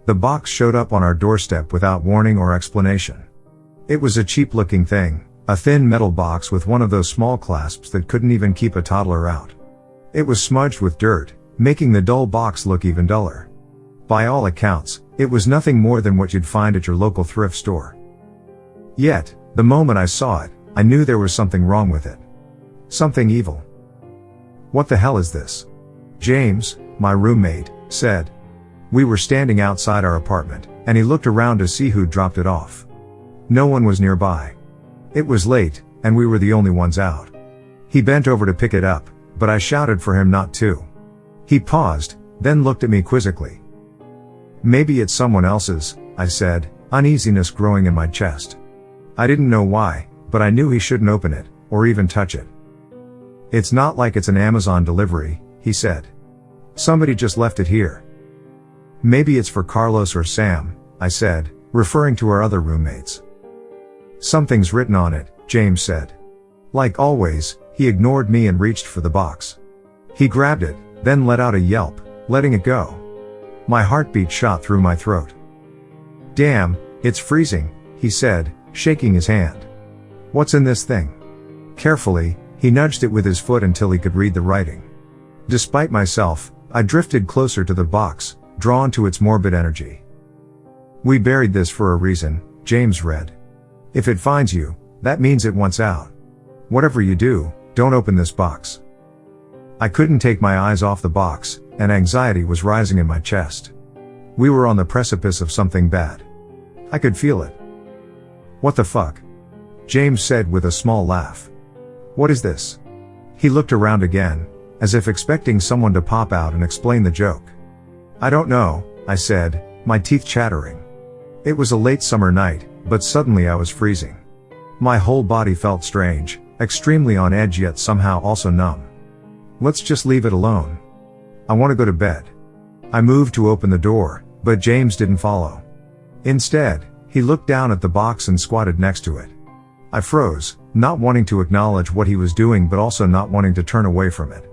The box showed up on our doorstep without warning or explanation. It was a cheap-looking thing, a thin metal box with one of those small clasps that couldn't even keep a toddler out. It was smudged with dirt, making the dull box look even duller. By all accounts, it was nothing more than what you'd find at your local thrift store. Yet, the moment I saw it, I knew there was something wrong with it. Something evil. "What the hell is this?" James, my roommate, said. We were standing outside our apartment, and he looked around to see who'd dropped it off. No one was nearby. It was late, and we were the only ones out. He bent over to pick it up, but I shouted for him not to. He paused, then looked at me quizzically. "Maybe it's someone else's," I said, uneasiness growing in my chest. I didn't know why, but I knew he shouldn't open it, or even touch it. "It's not like it's an Amazon delivery," he said. "Somebody just left it here." "Maybe it's for Carlos or Sam," I said, referring to our other roommates. "Something's written on it," James said. Like always, he ignored me and reached for the box. He grabbed it, then let out a yelp, letting it go. My heartbeat shot through my throat. "Damn, it's freezing," he said, shaking his hand. "What's in this thing?" Carefully, he nudged it with his foot until he could read the writing. Despite myself, I drifted closer to the box, drawn to its morbid energy. "We buried this for a reason," James read. "If it finds you, that means it wants out. Whatever you do, don't open this box." I couldn't take my eyes off the box, and anxiety was rising in my chest. We were on the precipice of something bad. I could feel it. "What the fuck?" James said with a small laugh. "What is this?" He looked around again, as if expecting someone to pop out and explain the joke. "I don't know," I said, my teeth chattering. It was a late summer night, but suddenly I was freezing. My whole body felt strange, extremely on edge yet somehow also numb. "Let's just leave it alone. I want to go to bed." I moved to open the door, but James didn't follow. Instead, he looked down at the box and squatted next to it. I froze, not wanting to acknowledge what he was doing but also not wanting to turn away from it.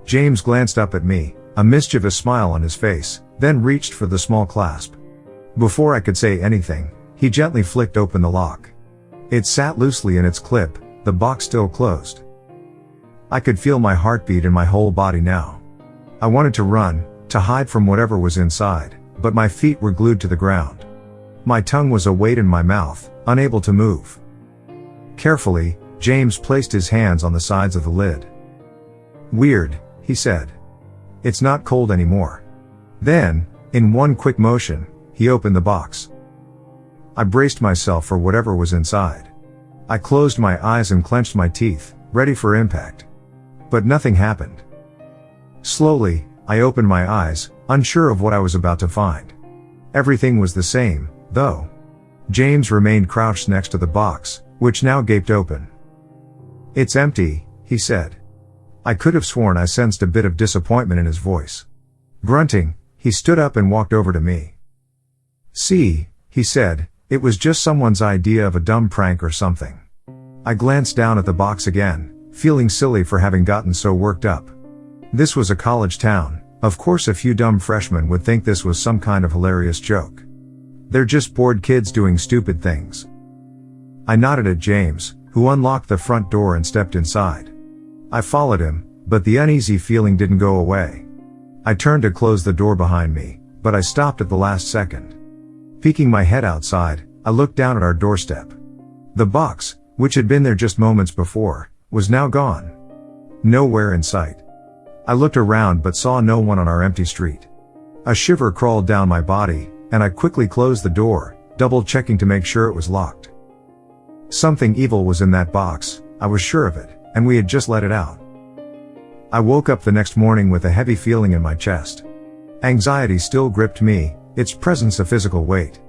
James glanced up at me, a mischievous smile on his face, then reached for the small clasp. Before I could say anything, he gently flicked open the lock. It sat loosely in its clip, the box still closed. I could feel my heartbeat in my whole body now. I wanted to run, to hide from whatever was inside, but my feet were glued to the ground. My tongue was a weight in my mouth, unable to move. Carefully, James placed his hands on the sides of the lid. "Weird," he said. "It's not cold anymore." Then, in one quick motion, he opened the box. I braced myself for whatever was inside. I closed my eyes and clenched my teeth, ready for impact. But nothing happened. Slowly, I opened my eyes, unsure of what I was about to find. Everything was the same, though. James remained crouched next to the box, which now gaped open. "It's empty," he said. I could have sworn I sensed a bit of disappointment in his voice. Grunting, he stood up and walked over to me. "See," he said, "it was just someone's idea of a dumb prank or something." I glanced down at the box again, feeling silly for having gotten so worked up. This was a college town. Of course a few dumb freshmen would think this was some kind of hilarious joke. They're just bored kids doing stupid things. I nodded at James, who unlocked the front door and stepped inside. I followed him, but the uneasy feeling didn't go away. I turned to close the door behind me, but I stopped at the last second. Peeking my head outside, I looked down at our doorstep. The box, which had been there just moments before, was now gone. Nowhere in sight. I looked around but saw no one on our empty street. A shiver crawled down my body, and I quickly closed the door, double-checking to make sure it was locked. Something evil was in that box, I was sure of it, and we had just let it out. I woke up the next morning with a heavy feeling in my chest. Anxiety still gripped me, its presence a physical weight.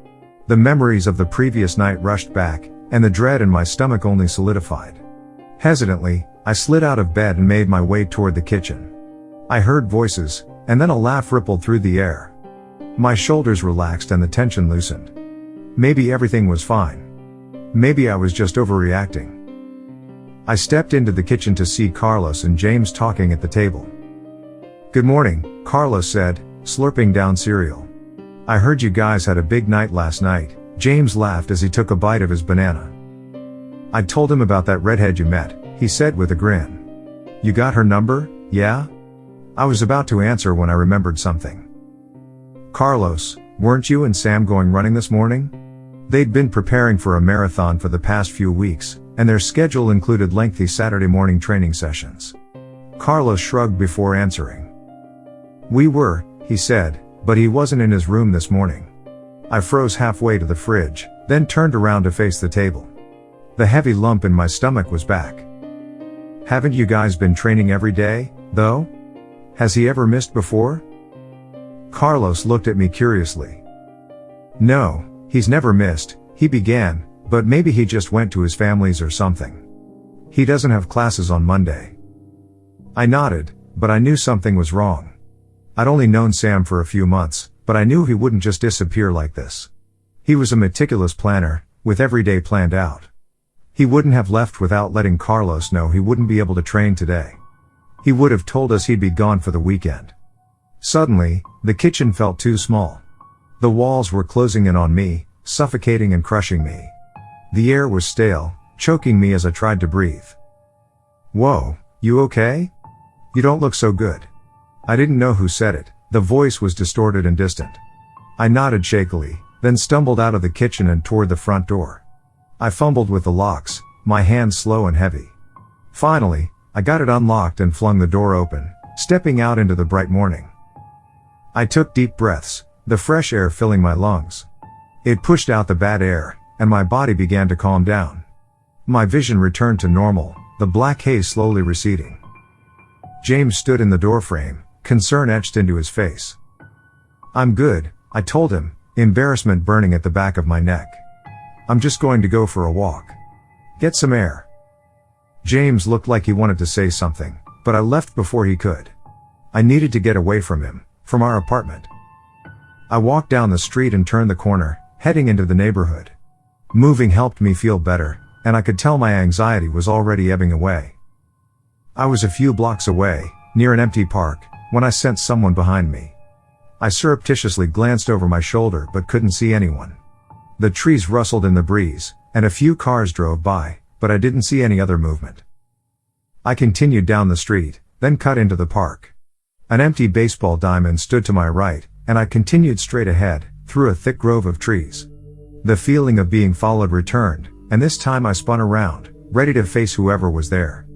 The memories of the previous night rushed back, and the dread in my stomach only solidified. Hesitantly, I slid out of bed and made my way toward the kitchen. I heard voices, and then a laugh rippled through the air. My shoulders relaxed and the tension loosened. Maybe everything was fine. Maybe I was just overreacting. I stepped into the kitchen to see Carlos and James talking at the table. "Good morning," Carlos said, slurping down cereal. I heard you guys had a big night last night. James laughed as he took a bite of his banana. I told him about that redhead you met, he said with a grin. You got her number, yeah? I was about to answer when I remembered something. Carlos, weren't you and Sam going running this morning? They'd been preparing for a marathon for the past few weeks, and their schedule included lengthy Saturday morning training sessions. Carlos shrugged before answering. We were, he said, but he wasn't in his room this morning. I froze halfway to the fridge, then turned around to face the table. The heavy lump in my stomach was back. Haven't you guys been training every day, though? Has he ever missed before? Carlos looked at me curiously. No, he's never missed, he began, but maybe he just went to his family's or something. He doesn't have classes on Monday. I nodded, but I knew something was wrong. I'd only known Sam for a few months, but I knew he wouldn't just disappear like this. He was a meticulous planner, with every day planned out. He wouldn't have left without letting Carlos know he wouldn't be able to train today. He would have told us he'd be gone for the weekend. Suddenly, the kitchen felt too small. The walls were closing in on me, suffocating and crushing me. The air was stale, choking me as I tried to breathe. Whoa, you okay? You don't look so good. I didn't know who said it, the voice was distorted and distant. I nodded shakily, then stumbled out of the kitchen and toward the front door. I fumbled with the locks, my hands slow and heavy. Finally, I got it unlocked and flung the door open, stepping out into the bright morning. I took deep breaths, the fresh air filling my lungs. It pushed out the bad air, and my body began to calm down. My vision returned to normal, the black haze slowly receding. James stood in the doorframe, concern etched into his face. I'm good, I told him, embarrassment burning at the back of my neck. I'm just going to go for a walk. Get some air. James looked like he wanted to say something, but I left before he could. I needed to get away from him, from our apartment. I walked down the street and turned the corner, heading into the neighborhood. Moving helped me feel better, and I could tell my anxiety was already ebbing away. I was a few blocks away, near an empty park, when I sensed someone behind me. I surreptitiously glanced over my shoulder but couldn't see anyone. The trees rustled in the breeze, and a few cars drove by, but I didn't see any other movement. I continued down the street, then cut into the park. An empty baseball diamond stood to my right, and I continued straight ahead, through a thick grove of trees. The feeling of being followed returned, and this time I spun around, ready to face whoever was there.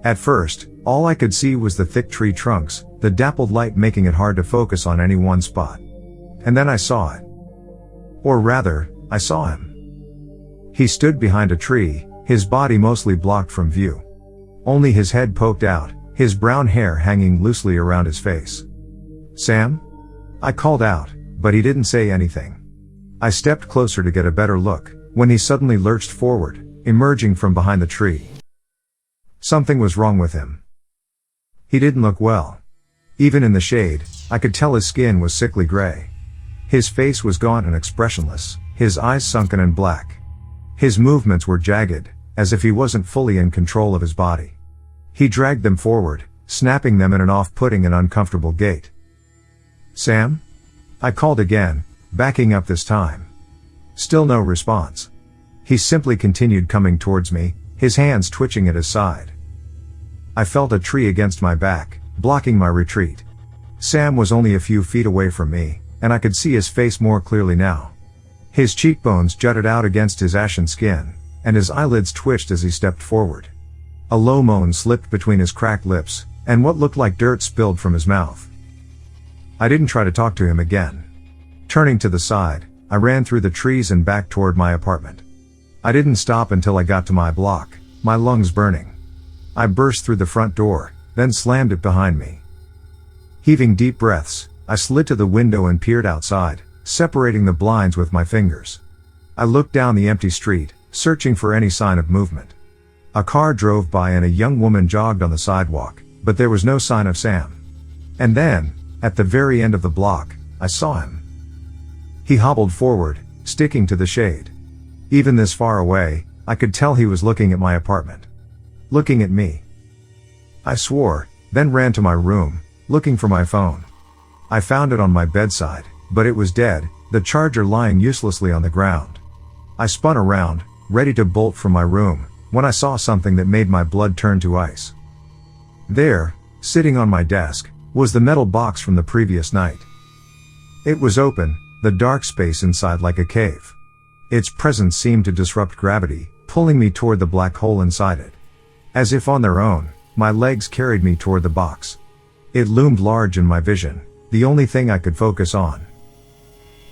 At first, all I could see was the thick tree trunks, the dappled light making it hard to focus on any one spot. And then I saw it. Or rather, I saw him. He stood behind a tree, his body mostly blocked from view. Only his head poked out, his brown hair hanging loosely around his face. Sam? I called out, but he didn't say anything. I stepped closer to get a better look, when he suddenly lurched forward, emerging from behind the tree. Something was wrong with him. He didn't look well. Even in the shade, I could tell his skin was sickly gray. His face was gaunt and expressionless, his eyes sunken and black. His movements were jagged, as if he wasn't fully in control of his body. He dragged them forward, snapping them in an off-putting and uncomfortable gait. Sam? I called again, backing up this time. Still no response. He simply continued coming towards me, his hands twitching at his side. I felt a tree against my back, blocking my retreat. Sam was only a few feet away from me, and I could see his face more clearly now. His cheekbones jutted out against his ashen skin, and his eyelids twitched as he stepped forward. A low moan slipped between his cracked lips, and what looked like dirt spilled from his mouth. I didn't try to talk to him again. Turning to the side, I ran through the trees and back toward my apartment. I didn't stop until I got to my block, my lungs burning. I burst through the front door, then slammed it behind me. Heaving deep breaths, I slid to the window and peered outside, separating the blinds with my fingers. I looked down the empty street, searching for any sign of movement. A car drove by and a young woman jogged on the sidewalk, but there was no sign of Sam. And then, at the very end of the block, I saw him. He hobbled forward, sticking to the shade. Even this far away, I could tell he was looking at my apartment. Looking at me. I swore, then ran to my room, looking for my phone. I found it on my bedside, but it was dead, the charger lying uselessly on the ground. I spun around, ready to bolt from my room, when I saw something that made my blood turn to ice. There, sitting on my desk, was the metal box from the previous night. It was open, the dark space inside like a cave. Its presence seemed to disrupt gravity, pulling me toward the black hole inside it. As if on their own, my legs carried me toward the box. It loomed large in my vision, the only thing I could focus on.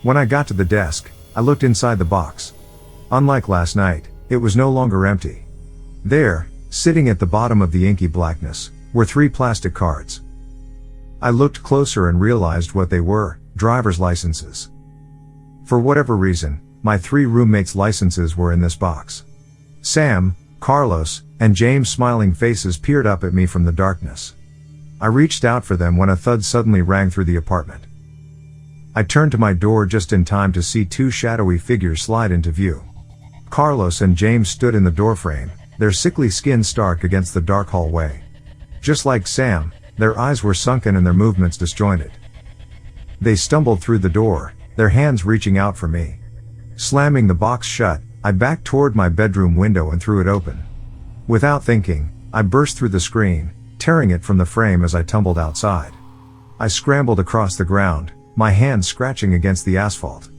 When I got to the desk, I looked inside the box. Unlike last night, it was no longer empty. There, sitting at the bottom of the inky blackness, were 3 plastic cards. I looked closer and realized what they were: driver's licenses. For whatever reason, my 3 roommates' licenses were in this box. Sam, Carlos, and James' smiling faces peered up at me from the darkness. I reached out for them when a thud suddenly rang through the apartment. I turned to my door just in time to see 2 shadowy figures slide into view. Carlos and James stood in the doorframe, their sickly skin stark against the dark hallway. Just like Sam, their eyes were sunken and their movements disjointed. They stumbled through the door, their hands reaching out for me. Slamming the box shut, I backed toward my bedroom window and threw it open. Without thinking, I burst through the screen, tearing it from the frame as I tumbled outside. I scrambled across the ground, my hands scratching against the asphalt.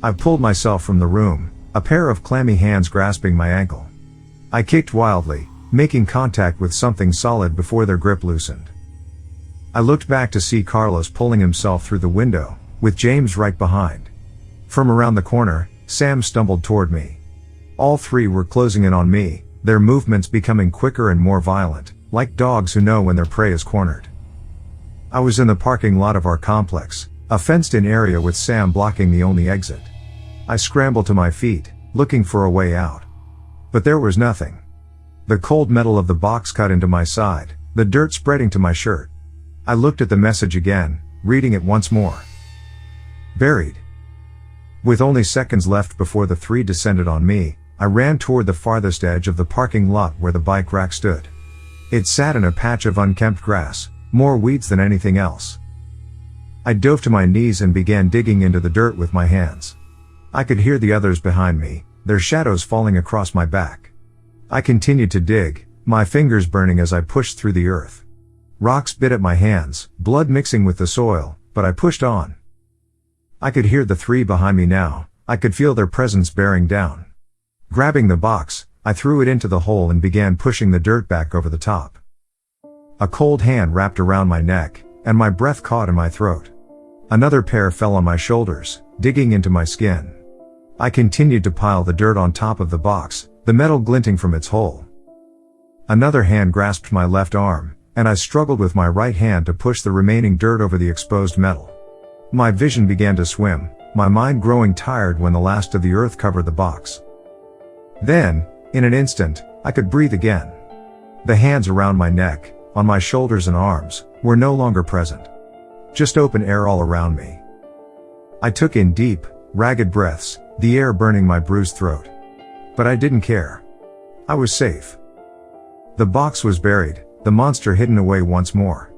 I pulled myself from the room, a pair of clammy hands grasping my ankle. I kicked wildly, making contact with something solid before their grip loosened. I looked back to see Carlos pulling himself through the window, with James right behind. From around the corner, Sam stumbled toward me. All 3 were closing in on me, their movements becoming quicker and more violent, like dogs who know when their prey is cornered. I was in the parking lot of our complex, a fenced-in area with Sam blocking the only exit. I scrambled to my feet, looking for a way out. But there was nothing. The cold metal of the box cut into my side, the dirt spreading to my shirt. I looked at the message again, reading it once more. Buried. With only seconds left before the 3 descended on me, I ran toward the farthest edge of the parking lot where the bike rack stood. It sat in a patch of unkempt grass, more weeds than anything else. I dove to my knees and began digging into the dirt with my hands. I could hear the others behind me, their shadows falling across my back. I continued to dig, my fingers burning as I pushed through the earth. Rocks bit at my hands, blood mixing with the soil, but I pushed on. I could hear the 3 behind me now, I could feel their presence bearing down. Grabbing the box, I threw it into the hole and began pushing the dirt back over the top. A cold hand wrapped around my neck, and my breath caught in my throat. Another pair fell on my shoulders, digging into my skin. I continued to pile the dirt on top of the box, the metal glinting from its hole. Another hand grasped my left arm, and I struggled with my right hand to push the remaining dirt over the exposed metal. My vision began to swim, my mind growing tired when the last of the earth covered the box. Then, in an instant, I could breathe again. The hands around my neck, on my shoulders and arms, were no longer present. Just open air all around me. I took in deep, ragged breaths, the air burning my bruised throat. But I didn't care. I was safe. The box was buried, the monster hidden away once more.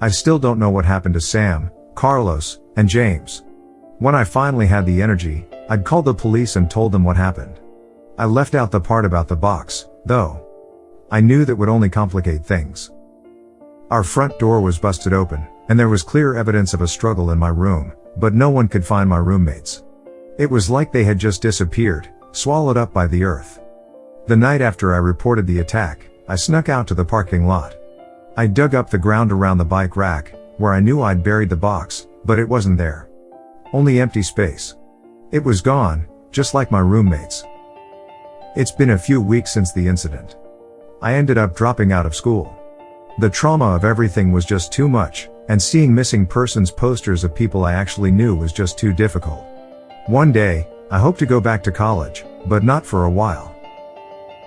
I still don't know what happened to Sam, Carlos, and James. When I finally had the energy, I'd called the police and told them what happened. I left out the part about the box, though. I knew that would only complicate things. Our front door was busted open, and there was clear evidence of a struggle in my room, but no one could find my roommates. It was like they had just disappeared, swallowed up by the earth. The night after I reported the attack, I snuck out to the parking lot. I dug up the ground around the bike rack, where I knew I'd buried the box, but it wasn't there. Only empty space. It was gone, just like my roommates. It's been a few weeks since the incident. I ended up dropping out of school. The trauma of everything was just too much, and seeing missing persons posters of people I actually knew was just too difficult. One day, I hope to go back to college, but not for a while.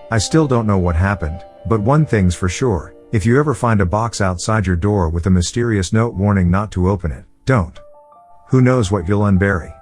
I still don't know what happened, but one thing's for sure, if you ever find a box outside your door with a mysterious note warning not to open it, don't. Who knows what you'll unbury?